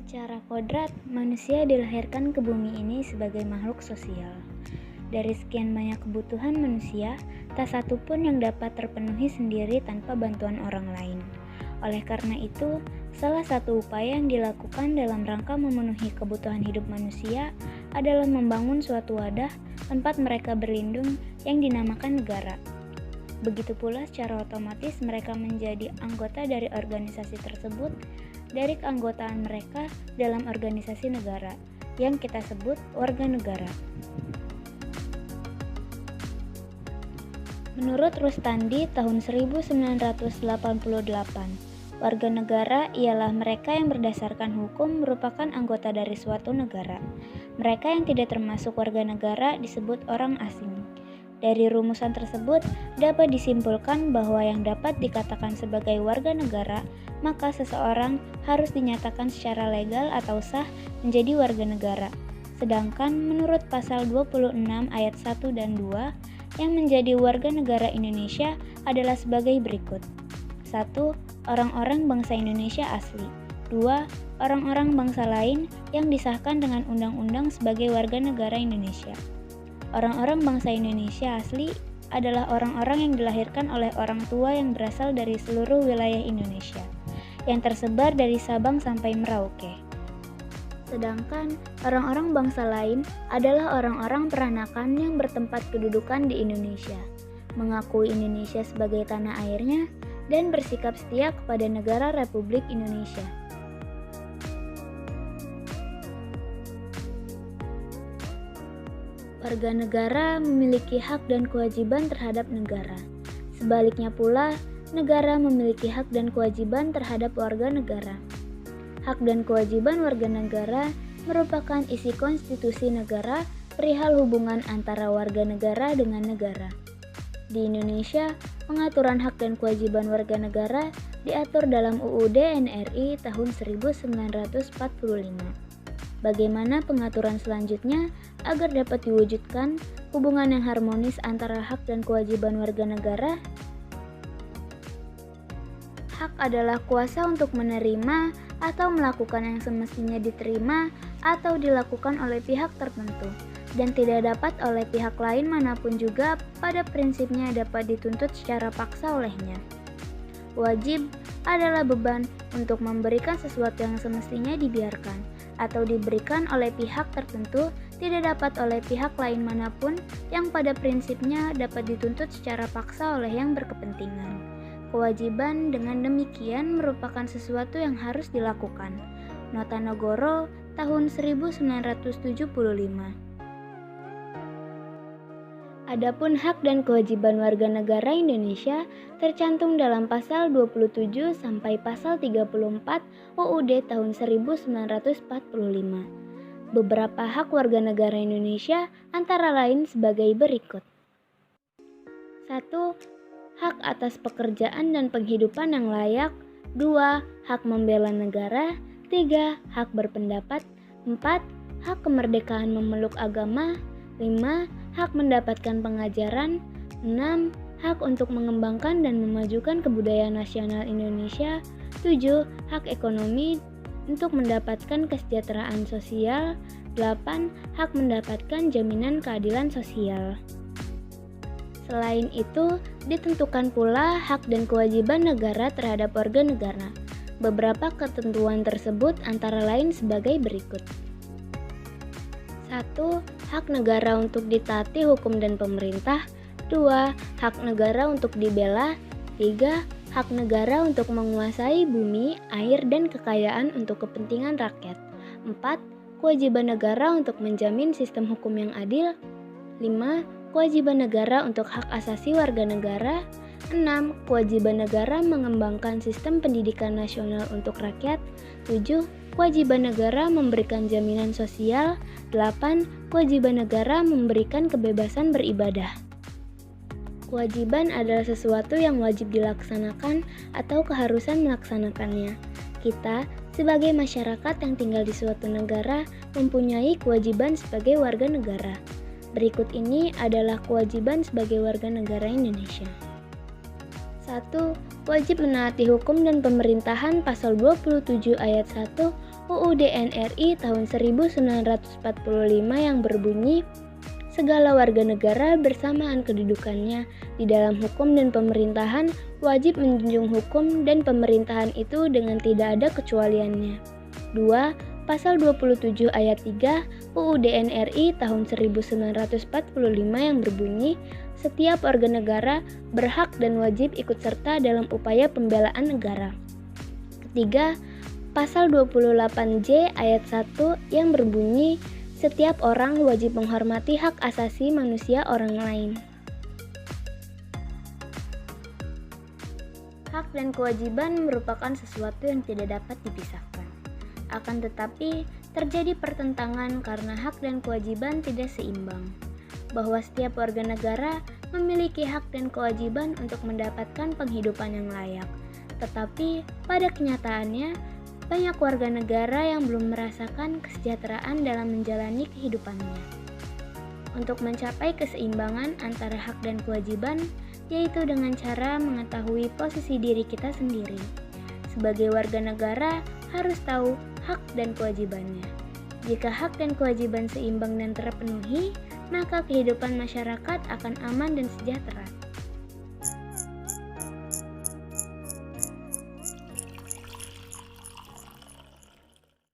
Secara kodrat, manusia dilahirkan ke bumi ini sebagai makhluk sosial. Dari sekian banyak kebutuhan manusia, tak satu pun yang dapat terpenuhi sendiri tanpa bantuan orang lain. Oleh karena itu, salah satu upaya yang dilakukan dalam rangka memenuhi kebutuhan hidup manusia adalah membangun suatu wadah tempat mereka berlindung yang dinamakan negara. Begitu pula secara otomatis mereka menjadi anggota dari organisasi tersebut dari keanggotaan mereka dalam organisasi negara yang kita sebut warga negara. Menurut Rustandi tahun 1988, warga negara ialah mereka yang berdasarkan hukum merupakan anggota dari suatu negara. Mereka yang tidak termasuk warga negara disebut orang asing. Dari rumusan tersebut dapat disimpulkan bahwa yang dapat dikatakan sebagai warga negara, maka seseorang harus dinyatakan secara legal atau sah menjadi warga negara. Sedangkan menurut pasal 26 ayat 1 dan 2, yang menjadi warga negara Indonesia adalah sebagai berikut. 1. Orang-orang bangsa Indonesia asli. 2. Orang-orang bangsa lain yang disahkan dengan undang-undang sebagai warga negara Indonesia. Orang-orang bangsa Indonesia asli adalah orang-orang yang dilahirkan oleh orang tua yang berasal dari seluruh wilayah Indonesia, yang tersebar dari Sabang sampai Merauke. Sedangkan orang-orang bangsa lain adalah orang-orang peranakan yang bertempat kedudukan di Indonesia, mengakui Indonesia sebagai tanah airnya, dan bersikap setia kepada negara Republik Indonesia. Warga negara memiliki hak dan kewajiban terhadap negara. Sebaliknya pula, negara memiliki hak dan kewajiban terhadap warga negara. Hak dan kewajiban warga negara merupakan isi konstitusi negara perihal hubungan antara warga negara dengan negara. Di Indonesia, pengaturan hak dan kewajiban warga negara diatur dalam UUD NRI tahun 1945. Bagaimana pengaturan selanjutnya agar dapat diwujudkan hubungan yang harmonis antara hak dan kewajiban warga negara? Hak adalah kuasa untuk menerima atau melakukan yang semestinya diterima atau dilakukan oleh pihak tertentu dan tidak dapat oleh pihak lain manapun juga pada prinsipnya dapat dituntut secara paksa olehnya. Wajib adalah beban untuk memberikan sesuatu yang semestinya dibiarkan atau diberikan oleh pihak tertentu tidak dapat oleh pihak lain manapun yang pada prinsipnya dapat dituntut secara paksa oleh yang berkepentingan. Kewajiban dengan demikian merupakan sesuatu yang harus dilakukan. Nota Nogoro tahun 1975. Adapun hak dan kewajiban warga negara Indonesia tercantum dalam pasal 27 sampai pasal 34 UUD tahun 1945. Beberapa hak warga negara Indonesia antara lain sebagai berikut. 1. Hak atas pekerjaan dan penghidupan yang layak. 2. Hak membela negara. 3. Hak berpendapat. 4. Hak kemerdekaan memeluk agama. 5. Hak mendapatkan pengajaran. 6. Hak untuk mengembangkan dan memajukan kebudayaan nasional Indonesia. 7. Hak ekonomi untuk mendapatkan kesejahteraan sosial. 8. Hak mendapatkan jaminan keadilan sosial. Selain itu, ditentukan pula hak dan kewajiban negara terhadap warga negara. Beberapa ketentuan tersebut antara lain sebagai berikut. 1. Hak negara untuk ditaati hukum dan pemerintah. 2. Hak negara untuk dibela. 3. Hak negara untuk menguasai bumi, air, dan kekayaan untuk kepentingan rakyat. 4. Kewajiban negara untuk menjamin sistem hukum yang adil. 5. Kewajiban negara untuk hak asasi warga negara. 6. Kewajiban negara mengembangkan sistem pendidikan nasional untuk rakyat. 7. Kewajiban negara memberikan jaminan sosial. 8. Kewajiban negara memberikan kebebasan beribadah. Kewajiban adalah sesuatu yang wajib dilaksanakan atau keharusan melaksanakannya. Kita, sebagai masyarakat yang tinggal di suatu negara, mempunyai kewajiban sebagai warga negara. Berikut ini adalah kewajiban sebagai warga negara Indonesia. 1. Wajib menaati hukum dan pemerintahan pasal 27 ayat 1 UUD NRI tahun 1945 yang berbunyi, segala warga negara bersamaan kedudukannya di dalam hukum dan pemerintahan wajib menjunjung hukum dan pemerintahan itu dengan tidak ada kecualiannya. 2. Pasal 27 ayat 3 UUD NRI tahun 1945 yang berbunyi, setiap warga negara berhak dan wajib ikut serta dalam upaya pembelaan negara. Ketiga, Pasal 28J ayat 1 yang berbunyi, setiap orang wajib menghormati hak asasi manusia orang lain. Hak dan kewajiban merupakan sesuatu yang tidak dapat dipisahkan. Akan tetapi, terjadi pertentangan karena hak dan kewajiban tidak seimbang. Bahwa setiap warga negara memiliki hak dan kewajiban untuk mendapatkan penghidupan yang layak. Tetapi, pada kenyataannya, banyak warga negara yang belum merasakan kesejahteraan dalam menjalani kehidupannya. Untuk mencapai keseimbangan antara hak dan kewajiban, yaitu dengan cara mengetahui posisi diri kita sendiri. Sebagai warga negara, harus tahu hak dan kewajibannya. Jika hak dan kewajiban seimbang dan terpenuhi, maka kehidupan masyarakat akan aman dan sejahtera.